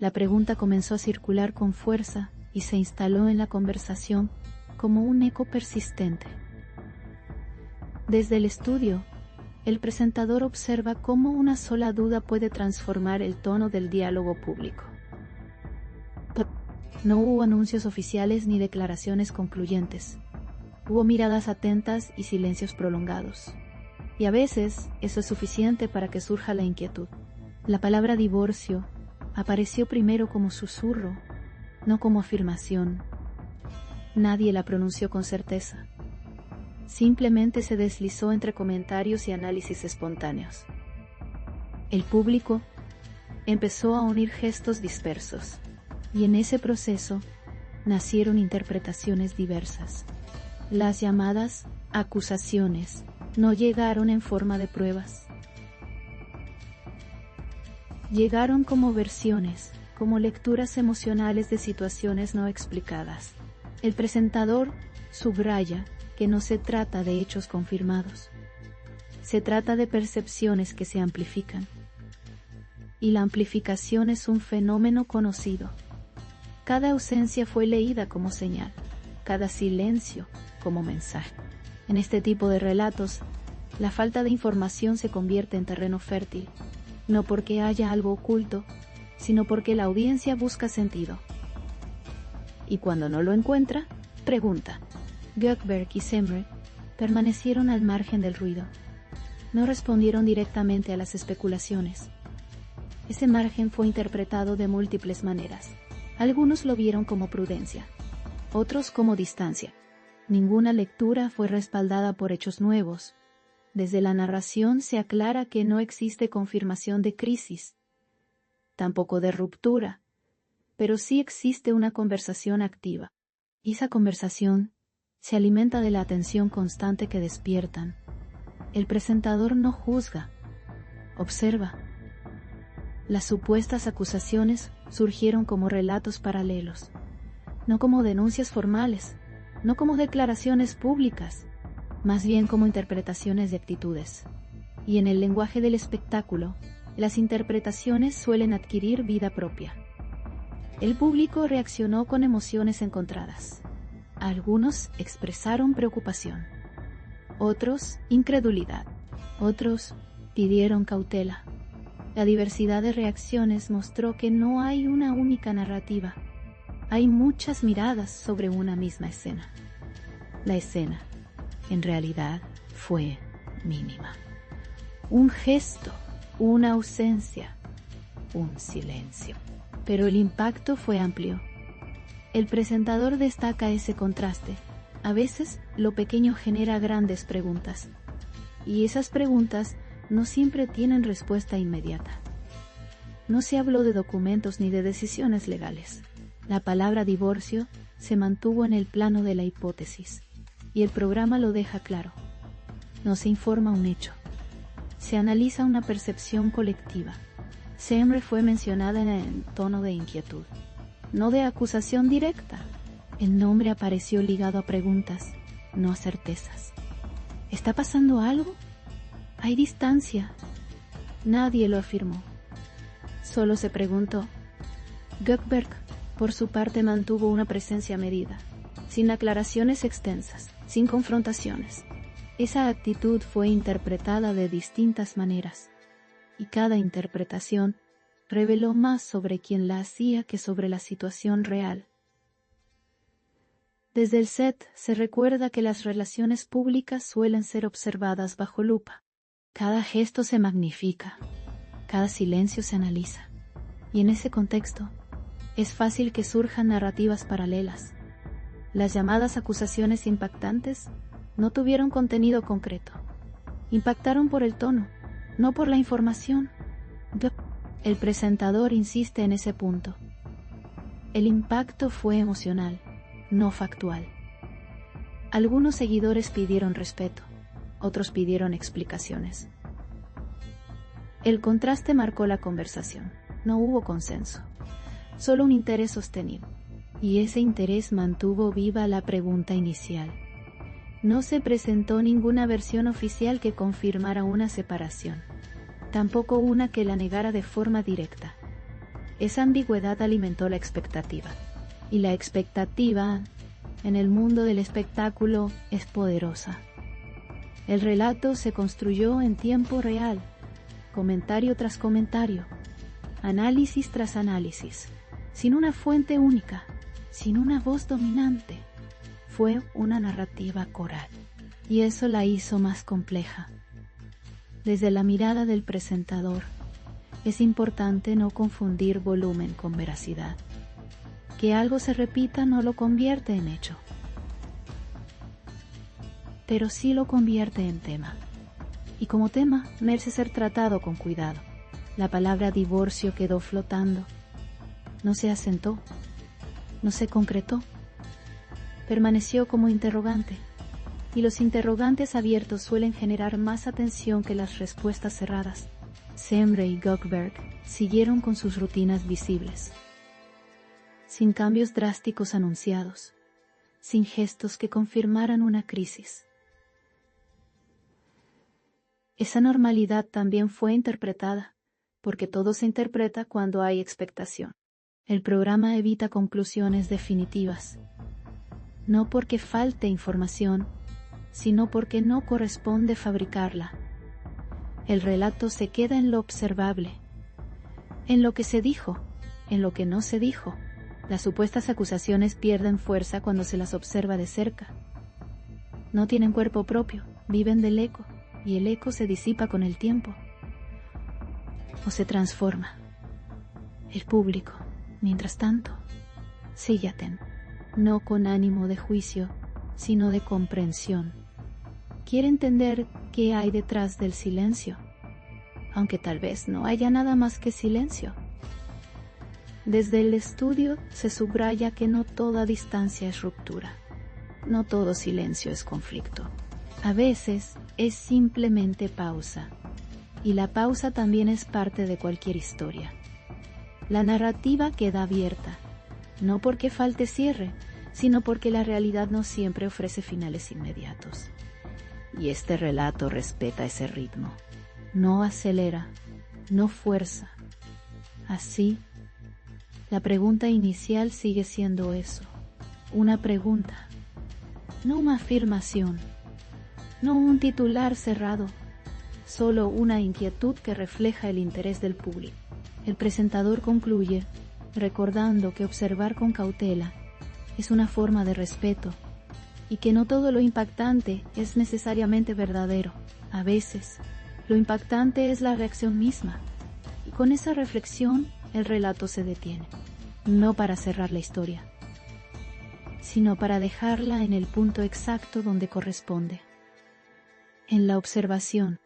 La pregunta comenzó a circular con fuerza y se instaló en la conversación como un eco persistente. Desde el estudio, el presentador observa cómo una sola duda puede transformar el tono del diálogo público. No hubo anuncios oficiales ni declaraciones concluyentes. Hubo miradas atentas y silencios prolongados. Y a veces eso es suficiente para que surja la inquietud. La palabra divorcio apareció primero como susurro, no como afirmación. Nadie la pronunció con certeza. Simplemente se deslizó entre comentarios y análisis espontáneos. El público empezó a unir gestos dispersos, y en ese proceso nacieron interpretaciones diversas. Las llamadas acusaciones no llegaron en forma de pruebas. Llegaron como versiones, como lecturas emocionales de situaciones no explicadas. El presentador subraya que no se trata de hechos confirmados. Se trata de percepciones que se amplifican. Y la amplificación es un fenómeno conocido. Cada ausencia fue leída como señal, cada silencio como mensaje. En este tipo de relatos, la falta de información se convierte en terreno fértil, no porque haya algo oculto, sino porque la audiencia busca sentido. Y cuando no lo encuentra, pregunta. Gökberg y Semre permanecieron al margen del ruido. No respondieron directamente a las especulaciones. Ese margen fue interpretado de múltiples maneras. Algunos lo vieron como prudencia, otros como distancia. Ninguna lectura fue respaldada por hechos nuevos. Desde la narración se aclara que no existe confirmación de crisis, tampoco de ruptura, pero sí existe una conversación activa. Y esa conversación se alimenta de la atención constante que despiertan. El presentador no juzga, observa. Las supuestas acusaciones surgieron como relatos paralelos, no como denuncias formales, no como declaraciones públicas, más bien como interpretaciones de actitudes. Y en el lenguaje del espectáculo, las interpretaciones suelen adquirir vida propia. El público reaccionó con emociones encontradas. Algunos expresaron preocupación, otros incredulidad, otros pidieron cautela. La diversidad de reacciones mostró que no hay una única narrativa. Hay muchas miradas sobre una misma escena. La escena, en realidad, fue mínima. Un gesto, una ausencia, un silencio. Pero el impacto fue amplio. El presentador destaca ese contraste. A veces, lo pequeño genera grandes preguntas. Y esas preguntas no siempre tienen respuesta inmediata. No se habló de documentos ni de decisiones legales. La palabra divorcio se mantuvo en el plano de la hipótesis, y el programa lo deja claro. No se informa un hecho. Se analiza una percepción colectiva. Semre fue mencionada en tono de inquietud, no de acusación directa. El nombre apareció ligado a preguntas, no a certezas. ¿Está pasando algo? ¿Hay distancia? Nadie lo afirmó. Solo se preguntó. Gökberg, por su parte, mantuvo una presencia medida, sin aclaraciones extensas, sin confrontaciones. Esa actitud fue interpretada de distintas maneras, y cada interpretación reveló más sobre quien la hacía que sobre la situación real. Desde el set se recuerda que las relaciones públicas suelen ser observadas bajo lupa. Cada gesto se magnifica, cada silencio se analiza, y en ese contexto es fácil que surjan narrativas paralelas. Las llamadas acusaciones impactantes no tuvieron contenido concreto. Impactaron por el tono, no por la información. El presentador insiste en ese punto. El impacto fue emocional, no factual. Algunos seguidores pidieron respeto, otros pidieron explicaciones. El contraste marcó la conversación. No hubo consenso, solo un interés sostenido. Y ese interés mantuvo viva la pregunta inicial. No se presentó ninguna versión oficial que confirmara una separación, tampoco una que la negara de forma directa. Esa ambigüedad alimentó la expectativa. Y la expectativa, en el mundo del espectáculo, es poderosa. El relato se construyó en tiempo real, comentario tras comentario, análisis tras análisis, sin una fuente única, sin una voz dominante. Fue una narrativa coral, y eso la hizo más compleja. Desde la mirada del presentador, es importante no confundir volumen con veracidad. Que algo se repita no lo convierte en hecho, pero sí lo convierte en tema. Y como tema, merece ser tratado con cuidado. La palabra divorcio quedó flotando. No se asentó, no se concretó. Permaneció como interrogante. Y los interrogantes abiertos suelen generar más atención que las respuestas cerradas. Semre y Goldberg siguieron con sus rutinas visibles, sin cambios drásticos anunciados, sin gestos que confirmaran una crisis. Esa normalidad también fue interpretada, porque todo se interpreta cuando hay expectación. El programa evita conclusiones definitivas, no porque falte información, sino porque no corresponde fabricarla. El relato se queda en lo observable, en lo que se dijo, en lo que no se dijo. Las supuestas acusaciones pierden fuerza cuando se las observa de cerca. No tienen cuerpo propio, viven del eco, y el eco se disipa con el tiempo, o se transforma. El público, mientras tanto, sigue atento, no con ánimo de juicio, sino de comprensión. Quiere entender qué hay detrás del silencio, aunque tal vez no haya nada más que silencio. Desde el estudio se subraya que no toda distancia es ruptura, no todo silencio es conflicto. A veces es simplemente pausa, y la pausa también es parte de cualquier historia. La narrativa queda abierta, no porque falte cierre, sino porque la realidad no siempre ofrece finales inmediatos. Y este relato respeta ese ritmo, no acelera, no fuerza. Así, la pregunta inicial sigue siendo eso, una pregunta, no una afirmación, no un titular cerrado, solo una inquietud que refleja el interés del público. El presentador concluye, recordando que observar con cautela es una forma de respeto, y que no todo lo impactante es necesariamente verdadero. A veces, lo impactante es la reacción misma, y con esa reflexión el relato se detiene, no para cerrar la historia, sino para dejarla en el punto exacto donde corresponde, en la observación.